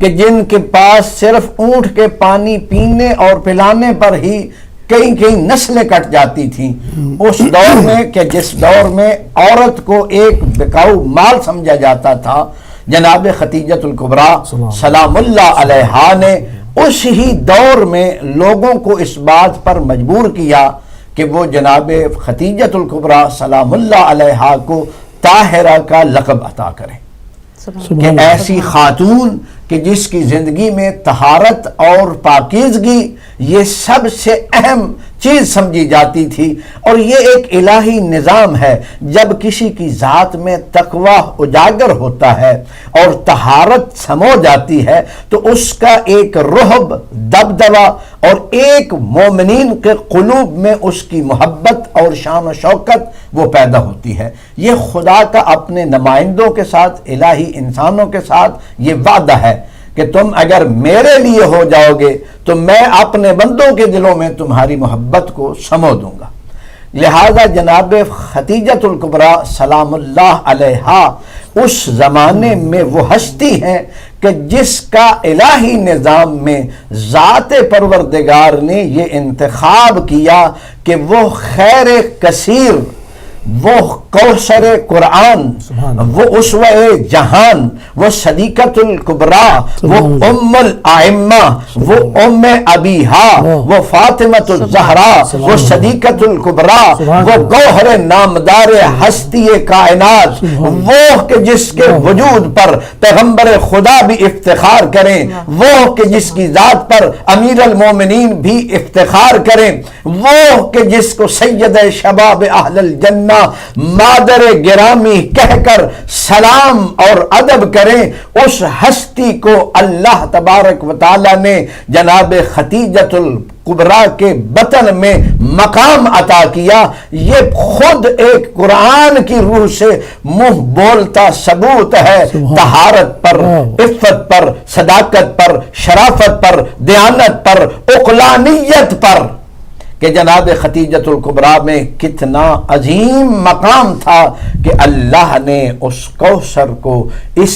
کہ جن کے پاس صرف اونٹ کے پانی پینے اور پلانے پر ہی کئی کئی نسلیں کٹ جاتی تھیں، اس دور میں کہ جس دور میں عورت کو ایک بکاؤ مال سمجھا جاتا تھا، جناب خدیجۃ الکبریٰ سلام اللہ علیہا نے اس ہی دور میں لوگوں کو اس بات پر مجبور کیا کہ وہ جناب خدیجۃ الکبریٰ سلام اللہ علیہا کو طاہرہ کا لقب عطا کریں، کہ ایسی خاتون کہ جس کی زندگی میں طہارت اور پاکیزگی یہ سب سے اہم چیز سمجھی جاتی تھی، اور یہ ایک الہی نظام ہے۔ جب کسی کی ذات میں تقوی اجاگر ہوتا ہے اور طہارت سمو جاتی ہے تو اس کا ایک رہب، دبدبہ اور ایک مومنین کے قلوب میں اس کی محبت اور شان و شوکت وہ پیدا ہوتی ہے۔ یہ خدا کا اپنے نمائندوں کے ساتھ، الہی انسانوں کے ساتھ یہ وعدہ ہے کہ تم اگر میرے لیے ہو جاؤ گے تو میں اپنے بندوں کے دلوں میں تمہاری محبت کو سمو دوں گا۔ لہذا جناب خدیجۃ الکبریٰ سلام اللہ علیہا اس زمانے میں وہ ہستی ہیں کہ جس کا الہی نظام میں ذات پروردگار نے یہ انتخاب کیا کہ وہ خیر کثیر، وہ کوثر قرآن، وہ اسوہ جہان، وہ صدیقۃ الکبریٰ، وہ ام الائمہ، وہ ام ابیہا، وہ فاطمۃ الزہراء، وہ صدیقۃ الکبریٰ، وہ گوہر نامدار ہستی کائنات، وہ کہ جس کے وجود پر پیغمبر خدا بھی افتخار کریں، وہ کہ جس کی ذات پر امیر المومنین بھی افتخار کریں، وہ کہ جس کو سید شباب اہل الجنہ مادر گرامی کہہ کر سلام اور ادب کریں، اس ہستی کو اللہ تبارک و تعالی نے جناب خدیجۃ الکبریٰ کے بطن میں مقام عطا کیا۔ یہ خود ایک قرآن کی روح سے منہ بولتا ثبوت ہے طہارت پر، عفت پر، صداقت پر، شرافت پر، دیانت پر، عقلانیت پر، کہ جناب خدیجۃ الکبریٰ میں کتنا عظیم مقام تھا کہ اللہ نے اس کوثر کو اس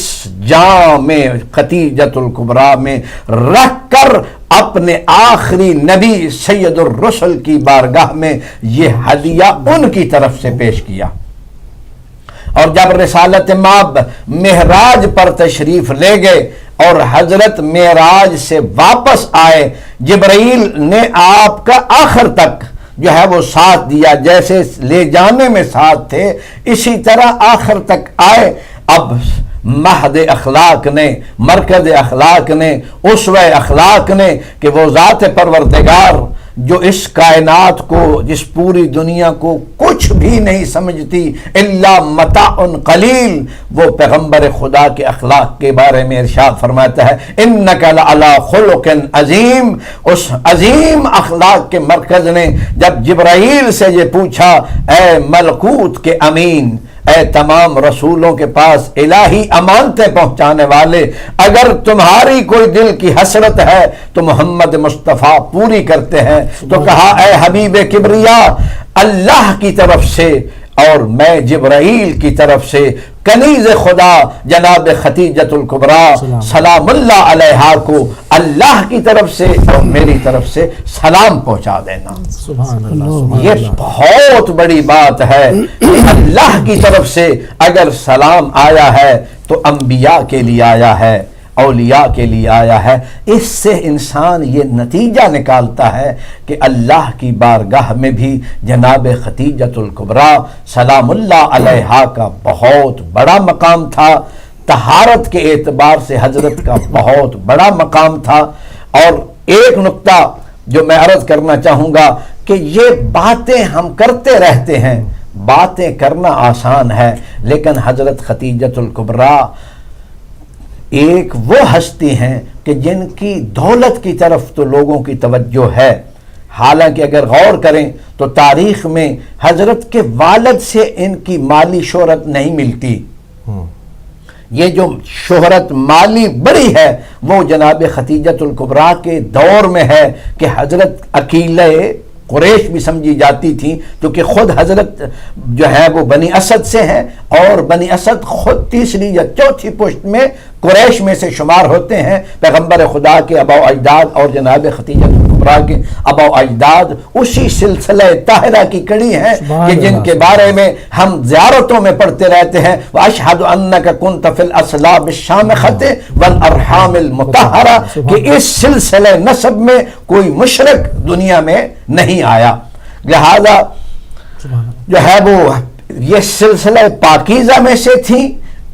جام خدیجۃ الکبریٰ میں رکھ کر اپنے آخری نبی سید الرسل کی بارگاہ میں یہ ہدیہ ان کی طرف سے پیش کیا۔ اور جب رسالت مآب معراج پر تشریف لے گئے اور حضرت معراج سے واپس آئے، جبرائیل نے آپ کا آخر تک جو ہے وہ ساتھ دیا، جیسے لے جانے میں ساتھ تھے اسی طرح آخر تک آئے۔ اب مہد اخلاق نے، مرکز اخلاق نے، اسوہ اخلاق نے کہ وہ ذات پروردگار جو اس کائنات کو، جس پوری دنیا کو کچھ بھی نہیں سمجھتی الا متاع قلیل، وہ پیغمبر خدا کے اخلاق کے بارے میں ارشاد فرماتا ہے انک لعلی خلق عظیم۔ اس عظیم اخلاق کے مرکز نے جب جبرائیل سے یہ پوچھا، اے ملکوت کے امین، اے تمام رسولوں کے پاس الہی امانتیں پہنچانے والے، اگر تمہاری کوئی دل کی حسرت ہے تو محمد مصطفیٰ پوری کرتے ہیں، تو کہا اے حبیب کبریا، اللہ کی طرف سے اور میں جبرائیل کی طرف سے کنیز خدا جناب خدیجۃ الکبریٰ سلام اللہ علیہا کو اللہ کی طرف سے اور میری طرف سے سلام پہنچا دینا۔ سبحان اللہ، یہ بہت بڑی بات ہے کہ اللہ کی طرف سے اگر سلام آیا ہے تو انبیاء کے لیے آیا ہے، اولیاء کے لیے آیا ہے۔ اس سے انسان یہ نتیجہ نکالتا ہے کہ اللہ کی بارگاہ میں بھی جناب خدیجۃ الکبریٰ سلام اللہ علیہا کا بہت بڑا مقام تھا، طہارت کے اعتبار سے حضرت کا بہت بڑا مقام تھا۔ اور ایک نقطہ جو میں عرض کرنا چاہوں گا کہ یہ باتیں ہم کرتے رہتے ہیں، باتیں کرنا آسان ہے، لیکن حضرت خدیجۃ الکبریٰ ایک وہ ہستی ہیں کہ جن کی دولت کی طرف تو لوگوں کی توجہ ہے، حالانکہ اگر غور کریں تو تاریخ میں حضرت کے والد سے ان کی مالی شہرت نہیں ملتی۔ یہ جو شہرت مالی بڑی ہے وہ جناب خدیجۃ الکبریٰ کے دور میں ہے کہ حضرت عقیلہ قریش بھی سمجھی جاتی تھیں، کیونکہ خود حضرت جو ہے وہ بنی اسد سے ہیں، اور بنی اسد خود تیسری یا چوتھی پشت میں قریش میں سے شمار ہوتے ہیں۔ پیغمبر خدا کے آباء و اجداد اور جناب خدیجہ کبریٰ کے آباء و اجداد اسی سلسلہ طاہرہ کی کڑی ہیں کہ جن کے بارے میں ہم زیارتوں میں پڑھتے رہتے ہیں، وَأَشْهَدُ أَنَّكَ كُنْتَ فِي الْأَصْلَابِ الشَّامِخَةِ وَالْأَرْحَامِ الْمُطَهَّرَةِ کہ اس سلسلہ نسب میں کوئی مشرک دنیا میں نہیں آیا، لہذا جو ہے وہ یہ سلسلہ پاکیزہ میں سے تھی،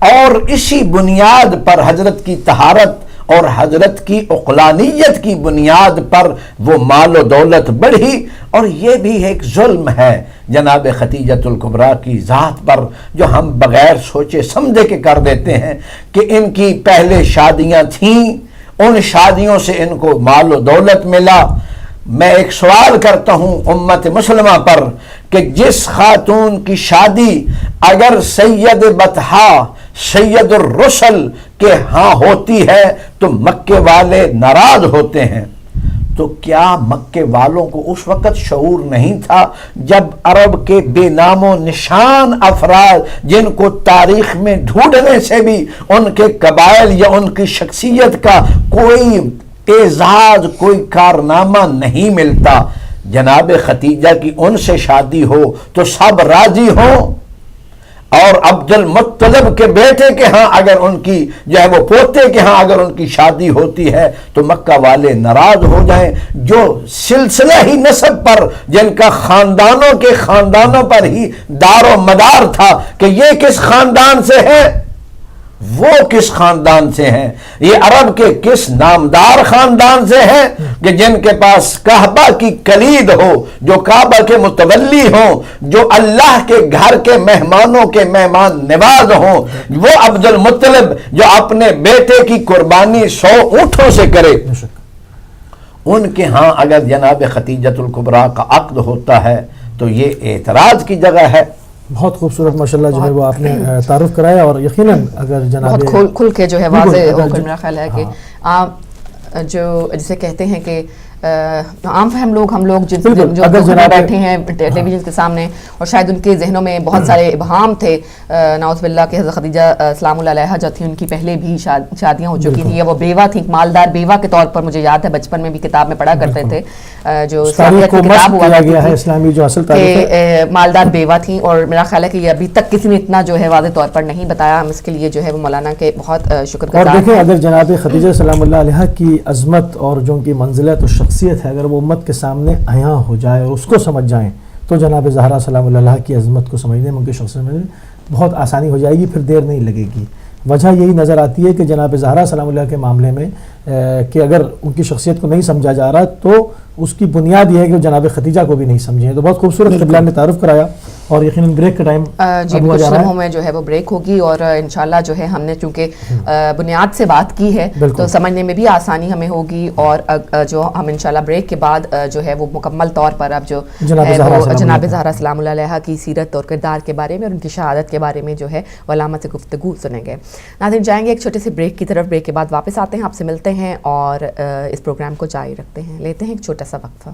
اور اسی بنیاد پر حضرت کی طہارت اور حضرت کی عقلانیت کی بنیاد پر وہ مال و دولت بڑھی۔ اور یہ بھی ایک ظلم ہے جناب خدیجۃ الکبریٰ کی ذات پر جو ہم بغیر سوچے سمجھے کے کر دیتے ہیں کہ ان کی پہلے شادیاں تھیں، ان شادیوں سے ان کو مال و دولت ملا۔ میں ایک سوال کرتا ہوں امت مسلمہ پر کہ جس خاتون کی شادی اگر سید بطحا سید الرسل کے ہاں ہوتی ہے تو مکے والے ناراض ہوتے ہیں، تو کیا مکے والوں کو اس وقت شعور نہیں تھا جب عرب کے بے نام و نشان افراد جن کو تاریخ میں ڈھونڈنے سے بھی ان کے قبائل یا ان کی شخصیت کا کوئی اعزاز، کوئی کارنامہ نہیں ملتا، جناب خدیجہ کی ان سے شادی ہو تو سب راضی ہوں، اور عبد المطلب کے بیٹے کے ہاں اگر ان کی جو ہے وہ پوتے کے ہاں اگر ان کی شادی ہوتی ہے تو مکہ والے ناراض ہو جائیں، جو سلسلہ ہی نسب پر جن کا خاندانوں پر ہی دار و مدار تھا کہ یہ کس خاندان سے ہے، وہ کس خاندان سے ہیں، یہ عرب کے کس نامدار خاندان سے ہیں کہ جن کے پاس کعبہ کی کلید ہو، جو کعبہ کے متولی ہوں، جو اللہ کے گھر کے مہمانوں کے مہمان نواز ہوں، وہ عبد المطلب جو اپنے بیٹے کی قربانی 100 اونٹوں سے کرے، ان کے ہاں اگر جناب خدیجۃ الکبریٰ کا عقد ہوتا ہے تو یہ اعتراض کی جگہ ہے۔ بہت خوبصورت ماشاءاللہ جو ہے وہ آپ نے تعارف کرایا، اور یقیناً اگر جناب بہت کھل کے جو ہے واضح ہو کر میرا خیال ہے کہ آپ جو جسے کہتے ہیں کہ عام فہم لوگ، ہم لوگ جو بیٹھے ہیں ٹیلی ویژن کے سامنے، اور شاید ان کے ذہنوں میں بہت سارے ابہام تھے، نعوذ باللہ کہ حضرت خدیجہ سلام اللہ علیہا جو تھی ان کی پہلے بھی شادیاں ہو چکی تھیں، یا وہ بیوہ تھیں، مالدار بیوہ کے طور پر مجھے یاد ہے بچپن میں بھی کتاب میں پڑھا کرتے تھے، جو اسلامیت کی کتاب ہوا کرتی تھی کہ مالدار بیوہ تھیں، اور میرا خیال ہے کہ یہ ابھی تک کسی نے اتنا جو ہے واضح طور پر نہیں بتایا، ہم اس کے لیے جو ہے وہ مولانا کے بہت شکر گزار ہیں۔ اور دیکھیں اگر جناب خدیجہ سلام اللہ علیہا کی عظمت اور جو ان کی منزلت و شخصیت ہے اگر وہ امت کے سامنے عیاں ہو جائے اور اس کو سمجھ جائیں تو جناب زہرا سلام اللہ علیہا کی عظمت کو سمجھنے میں، ان کی شخصیت میں بہت آسانی ہو جائے گی، پھر دیر نہیں لگے گی۔ وجہ یہی نظر آتی ہے کہ جناب زہرا سلام اللہ کے معاملے میں کہ اگر ان کی شخصیت کو نہیں سمجھا جا رہا تو اس کی بنیاد یہ ہے کہ وہ جناب خدیجہ کو بھی نہیں سمجھیں۔ تو بہت خوبصورت قبلہ نے تعارف کرایا، اور یقیناً بریک کا ٹائم جی کچھ لمحوں میں جو ہے وہ بریک ہوگی، اور انشاءاللہ جو ہے ہم نے چونکہ بنیاد سے بات کی ہے تو سمجھنے میں بھی آسانی ہمیں ہوگی، اور جو ہم انشاءاللہ بریک کے بعد جو ہے وہ مکمل طور پر اب جو جناب زہرا سلام اللہ علیہا کی سیرت اور کردار کے بارے میں اور ان کی شہادت کے بارے میں جو ہے علامہ سے گفتگو سنیں گے۔ ناظرین جائیں گے ایک چھوٹے سے بریک کی طرف، بریک کے بعد واپس آتے ہیں، آپ سے ملتے ہیں اور اس پروگرام کو جاری رکھتے ہیں، لیتے ہیں ایک چھوٹا سا وقفہ۔